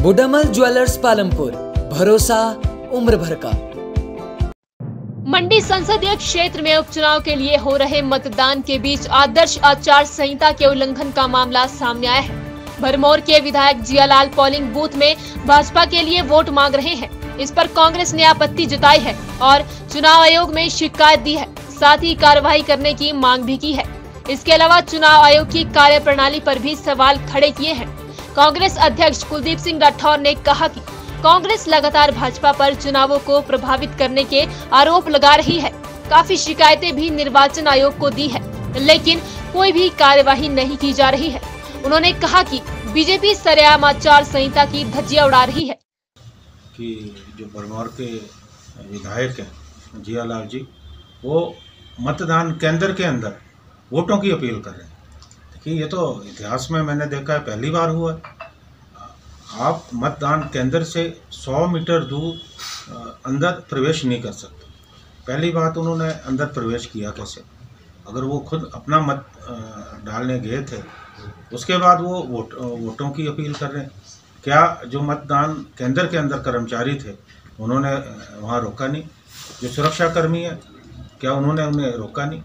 बुडामल jewellers Palampur, भरोसा उम्र भर का। मंडी संसदीय क्षेत्र में उपचुनाव के लिए हो रहे मतदान के बीच आदर्श आचार संहिता के उल्लंघन का मामला सामने आया है। भरमौर के विधायक जियालाल पोलिंग बूथ में भाजपा के लिए वोट मांग रहे हैं। इस पर कांग्रेस ने आपत्ति जताई है और चुनाव आयोग में शिकायत दी है, साथ ही कार्रवाई करने की मांग भी की है। इसके अलावा चुनाव आयोग की कार्यप्रणाली पर भी सवाल खड़े किए हैं। कांग्रेस अध्यक्ष कुलदीप सिंह राठौर ने कहा कि कांग्रेस लगातार भाजपा पर चुनावों को प्रभावित करने के आरोप लगा रही है। काफी शिकायतें भी निर्वाचन आयोग को दी है, लेकिन कोई भी कार्यवाही नहीं की जा रही है। उन्होंने कहा कि बीजेपी सरेआम आचार संहिता की धज्जियां उड़ा रही है कि जो भरमौर के विधायक हैं जियालाल जी, वो मतदान केंद्र के अंदर वोटों की अपील कर रहे हैं। देखिए, ये तो इतिहास में मैंने देखा है, पहली बार हुआ है। आप मतदान केंद्र से 100 मीटर दूर अंदर प्रवेश नहीं कर सकते। पहली बात, उन्होंने अंदर प्रवेश किया कैसे? अगर वो खुद अपना मत डालने गए थे, उसके बाद वो वोटों की अपील कर रहे हैं। क्या जो मतदान केंद्र के अंदर कर्मचारी थे, उन्होंने वहाँ रोका नहीं? जो सुरक्षा कर्मी है, क्या उन्होंने उन्हें रोका नहीं?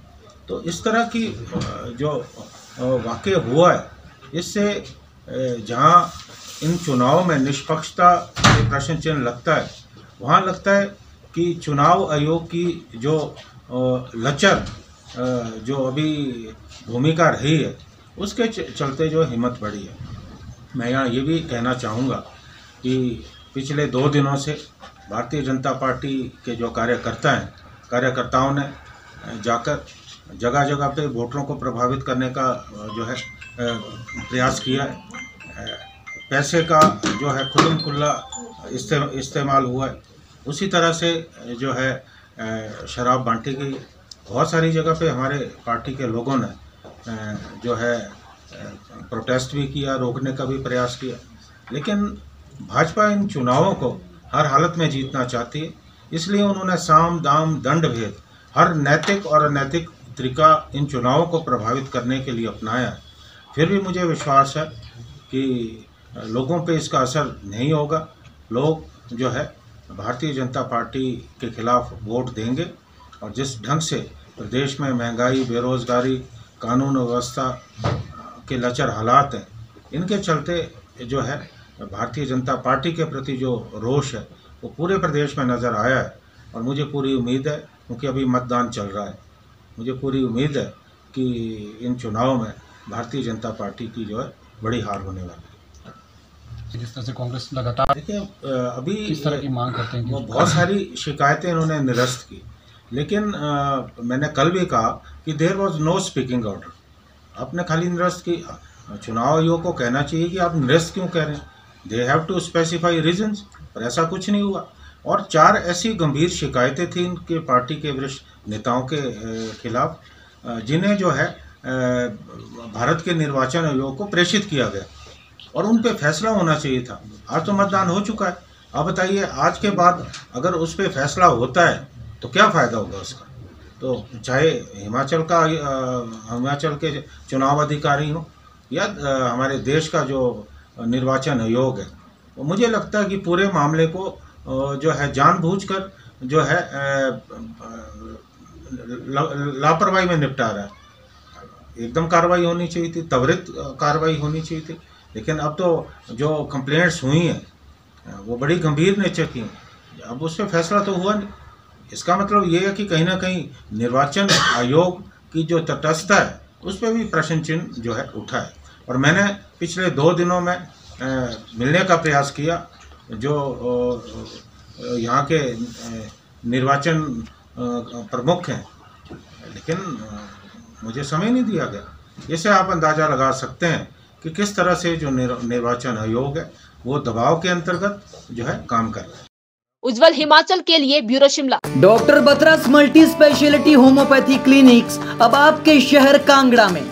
तो इस तरह की जो वाक़या हुआ है, इससे जहाँ इन चुनाव में निष्पक्षता के प्रश्न चिन्ह लगता है, वहाँ लगता है कि चुनाव आयोग की जो लचर जो अभी भूमिका रही है, उसके चलते जो हिम्मत बढ़ी है। मैं यहाँ ये भी कहना चाहूँगा कि पिछले 2 दिनों से भारतीय जनता पार्टी के जो कार्यकर्ताओं ने जाकर जगह जगह पे वोटरों को प्रभावित करने का जो है प्रयास किया है। पैसे का जो है खुल्लम खुल्ला इस्तेमाल हुआ है। उसी तरह से जो है शराब बांटी गई। बहुत सारी जगह पे हमारे पार्टी के लोगों ने जो है प्रोटेस्ट भी किया, रोकने का भी प्रयास किया। लेकिन भाजपा इन चुनावों को हर हालत में जीतना चाहती है, इसलिए उन्होंने साम दाम दंड भेद हर नैतिक और अनैतिक तरीका इन चुनावों को प्रभावित करने के लिए अपनाया है। फिर भी मुझे विश्वास है कि लोगों पे इसका असर नहीं होगा। लोग जो है भारतीय जनता पार्टी के खिलाफ वोट देंगे और जिस ढंग से प्रदेश में महंगाई, बेरोजगारी, कानून व्यवस्था के लचर हालात हैं, इनके चलते जो है भारतीय जनता पार्टी के प्रति जो रोष है वो पूरे प्रदेश में नज़र आया है। और मुझे पूरी उम्मीद है, क्योंकि अभी मतदान चल रहा है, मुझे पूरी उम्मीद है कि इन चुनावों में भारतीय जनता पार्टी की जो है बड़ी हार होने वाली है। जिस तरह से कांग्रेस लगातार देखिए, अभी किस तरह की मांग करते हैं? वो बहुत सारी शिकायतें इन्होंने निरस्त की, लेकिन मैंने कल भी कहा कि there was no speaking order. आपने खाली निरस्त की। चुनाव आयोग को कहना चाहिए कि आप निरस्त क्यों कह रहे हैं, they have to specify reasons, पर ऐसा कुछ नहीं हुआ। और 4 ऐसी गंभीर शिकायतें थी इनके पार्टी के वरिष्ठ नेताओं के खिलाफ, जिन्हें जो है भारत के निर्वाचन आयोग को प्रेषित किया गया और उन पे फैसला होना चाहिए था। आज तो मतदान हो चुका है। आप बताइए, आज के बाद अगर उस पर फैसला होता है तो क्या फ़ायदा होगा उसका? तो चाहे हिमाचल के चुनाव अधिकारी हो या हमारे देश का जो निर्वाचन आयोग है, तो मुझे लगता है कि पूरे मामले को जो है जानबूझकर जो है लापरवाही में निपटा रहा है। एकदम कार्रवाई होनी चाहिए थी, त्वरित कार्रवाई होनी चाहिए थी। लेकिन अब तो जो कंप्लेंट्स हुई हैं वो बड़ी गंभीर नेचर की हैं, अब उस पर फैसला तो हुआ नहीं। इसका मतलब ये है कि कहीं ना कहीं निर्वाचन आयोग की जो तटस्थता है उस पर भी प्रश्न चिन्ह जो है उठा है। और मैंने पिछले 2 दिनों में मिलने का प्रयास किया जो यहाँ के निर्वाचन प्रमुख हैं, लेकिन मुझे समय नहीं दिया गया। इससे आप अंदाज़ा लगा सकते हैं कि किस तरह से जो निर्वाचन आयोग है वो दबाव के अंतर्गत जो है काम कर रहा है। उज्जवल हिमाचल के लिए ब्यूरो शिमला। डॉक्टर बतरास मल्टी स्पेशलिटी होम्योपैथी क्लिनिक्स अब आपके शहर कांगड़ा में।